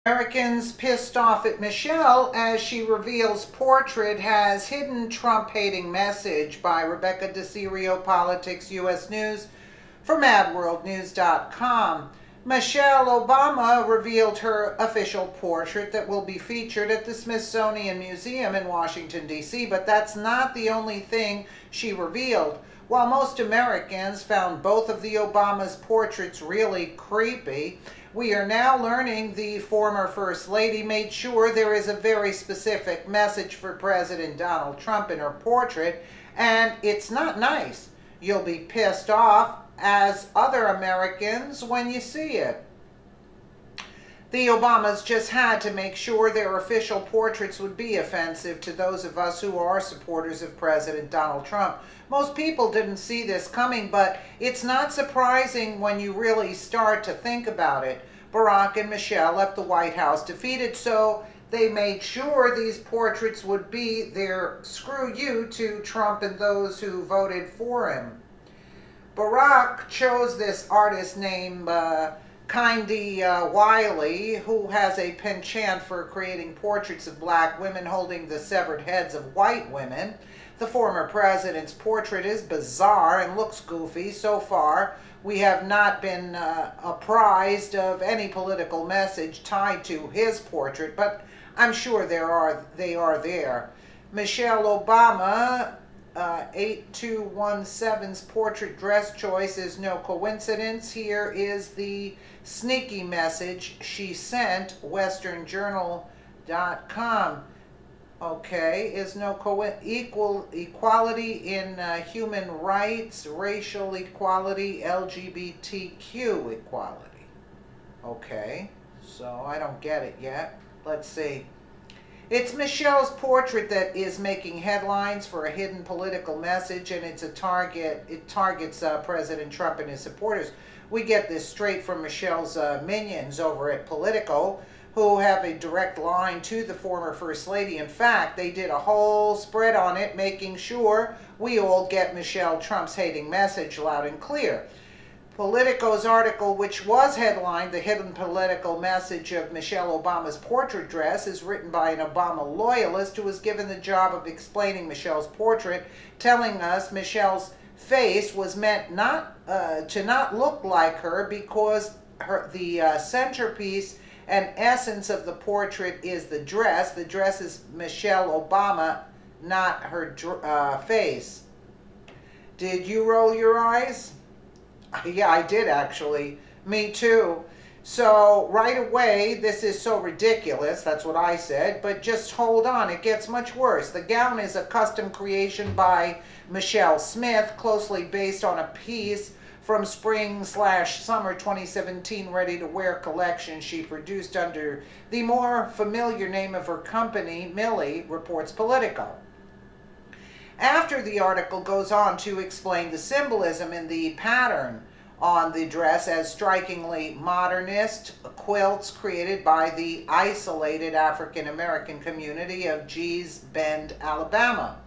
Americans pissed off at Michelle as she reveals portrait has hidden Trump-hating message by Rebecca DeCirio, Politics U.S. News for MadWorldNews.com. Michelle Obama revealed her official portrait that will be featured at the Smithsonian Museum in Washington, D.C., but that's not the only thing she revealed. While most Americans found both of the Obama's portraits really creepy, we are now learning the former First Lady made sure there is a very specific message for President Donald Trump in her portrait, and it's not nice. You'll be pissed off, as other Americans, when you see it. The Obamas just had to make sure their official portraits would be offensive to those of us who are supporters of President Donald Trump. Most people didn't see this coming, but it's not surprising when you really start to think about it. Barack and Michelle left the White House defeated, so they made sure these portraits would be their screw you to Trump and those who voted for him. Barack chose this artist named Kindy Wiley, who has a penchant for creating portraits of black women holding the severed heads of white women. The former president's portrait is bizarre and looks goofy. So far, we have not been apprised of any political message tied to his portrait, but I'm sure they are there. Michelle Obama 8217's portrait dress choice is no coincidence. Here is the sneaky message she sent, westernjournal.com. Okay, is no equality in human rights, racial equality, LGBTQ equality. Okay, so I don't get it yet. Let's see. It's Michelle's portrait that is making headlines for a hidden political message, and it targets President Trump and his supporters. We get this straight from Michelle's minions over at Politico, who have a direct line to the former First Lady. In fact, they did a whole spread on it, making sure we all get Michelle Trump's hating message loud and clear. Politico's article, which was headlined "The Hidden Political Message of Michelle Obama's Portrait Dress," is written by an Obama loyalist who was given the job of explaining Michelle's portrait, telling us Michelle's face was meant to not look like her because the centerpiece and essence of the portrait is the dress. The dress is Michelle Obama, not her face. Did you roll your eyes? Yeah, I did actually. Me too. So right away, this is so ridiculous. That's what I said. But just hold on. It gets much worse. The gown is a custom creation by Michelle Smith, closely based on a piece from spring/summer 2017 ready-to-wear collection she produced under the more familiar name of her company, Millie, reports Politico. After the article goes on to explain the symbolism in the pattern on the dress as strikingly modernist quilts created by the isolated African American community of Gee's Bend, Alabama.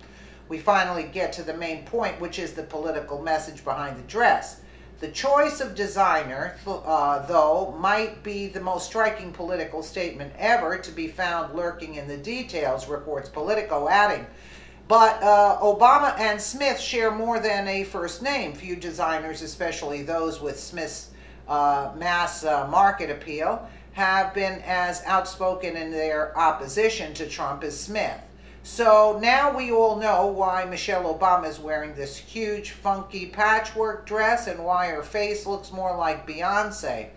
We finally get to the main point, which is the political message behind the dress. The choice of designer, though, might be the most striking political statement ever to be found lurking in the details, reports Politico, adding, but Obama and Smith share more than a first name. Few designers, especially those with Smith's mass market appeal, have been as outspoken in their opposition to Trump as Smith. So now we all know why Michelle Obama is wearing this huge, funky patchwork dress and why her face looks more like Beyonce.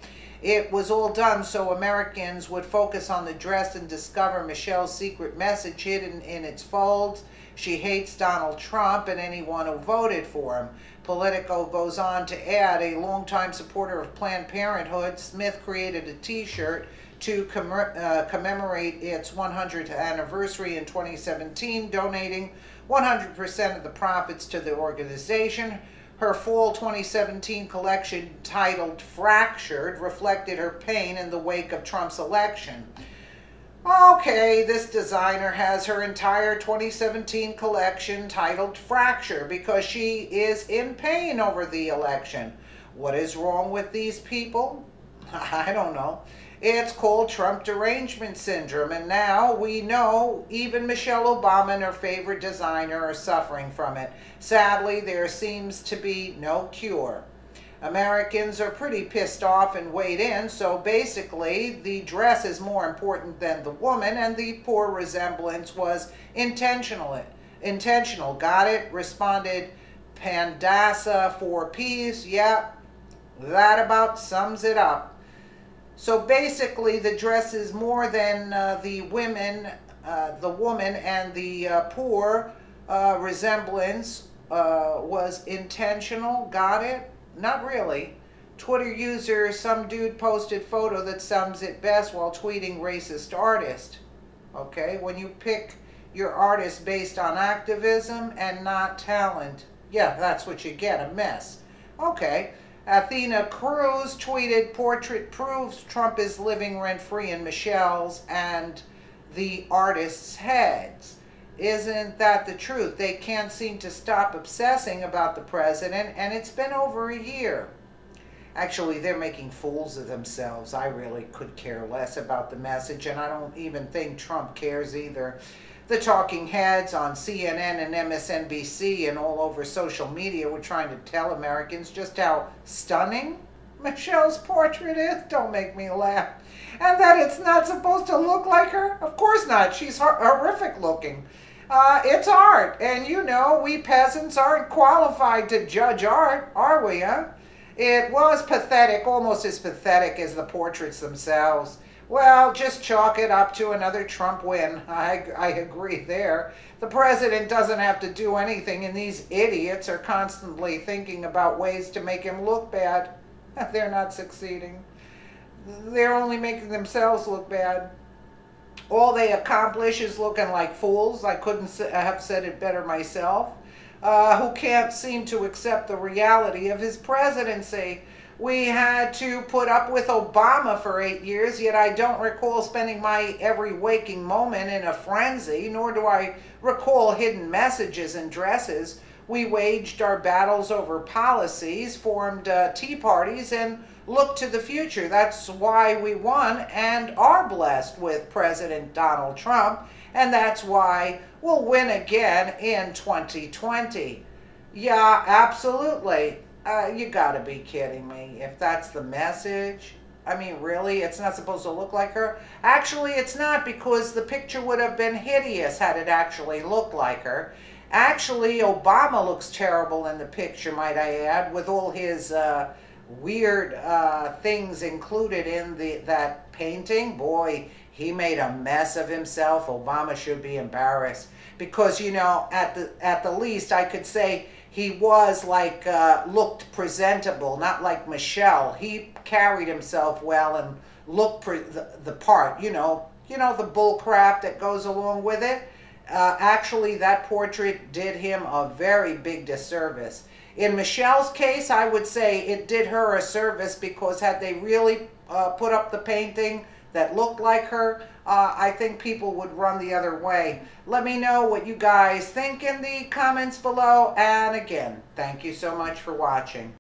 It was all done so Americans would focus on the dress and discover Michelle's secret message hidden in its folds. She hates Donald Trump and anyone who voted for him. Politico goes on to add, a longtime supporter of Planned Parenthood, Smith created a t-shirt to commemorate its 100th anniversary in 2017, donating 100% of the profits to the organization. Her fall 2017 collection, titled Fractured, reflected her pain in the wake of Trump's election. Okay, this designer has her entire 2017 collection titled Fracture because she is in pain over the election. What is wrong with these people? I don't know. It's called Trump derangement syndrome, and now we know even Michelle Obama and her favorite designer are suffering from it. Sadly, there seems to be no cure. Americans are pretty pissed off and weighed in, so basically the dress is more important than the woman, and the poor resemblance was intentional. Intentional. Got it? Responded Pandasa 4Ps. Yep, that about sums it up. So basically, the dress is more than the woman and the poor resemblance was intentional. Got it? Not really. Twitter user, some dude posted photo that sums it best while tweeting racist artist. Okay, when you pick your artist based on activism and not talent, yeah, that's what you get, a mess. Okay. Athena Cruz tweeted, portrait proves Trump is living rent-free in Michelle's and the artists' heads. Isn't that the truth? They can't seem to stop obsessing about the president, and it's been over a year. Actually, they're making fools of themselves. I really could care less about the message, and I don't even think Trump cares either. The talking heads on CNN and MSNBC and all over social media were trying to tell Americans just how stunning Michelle's portrait is. Don't make me laugh. And that it's not supposed to look like her? Of course not. She's horrific looking. It's art. And you know, we peasants aren't qualified to judge art, are we, huh? It was pathetic, almost as pathetic as the portraits themselves. Well, just chalk it up to another Trump win. I agree there. The president doesn't have to do anything, and these idiots are constantly thinking about ways to make him look bad. They're not succeeding. They're only making themselves look bad. All they accomplish is looking like fools. I couldn't have said it better myself. Who can't seem to accept the reality of his presidency. We had to put up with Obama for 8 years, yet I don't recall spending my every waking moment in a frenzy, nor do I recall hidden messages and dresses. We waged our battles over policies, formed tea parties, and looked to the future. That's why we won and are blessed with President Donald Trump, and that's why we'll win again in 2020. Yeah, absolutely. You gotta be kidding me. If that's the message, I mean, really? It's not supposed to look like her? Actually, it's not, because the picture would have been hideous had it actually looked like her. Actually, Obama looks terrible in the picture, might I add, with all his weird things included in that painting. Boy, he made a mess of himself. Obama should be embarrassed. Because, you know, at the least, I could say he was like, looked presentable, not like Michelle. He carried himself well and looked the part, you know, the bull crap that goes along with it. Actually, that portrait did him a very big disservice. In Michelle's case, I would say it did her a service, because had they really put up the painting that looked like her, I think people would run the other way. Let me know what you guys think in the comments below. And again, thank you so much for watching.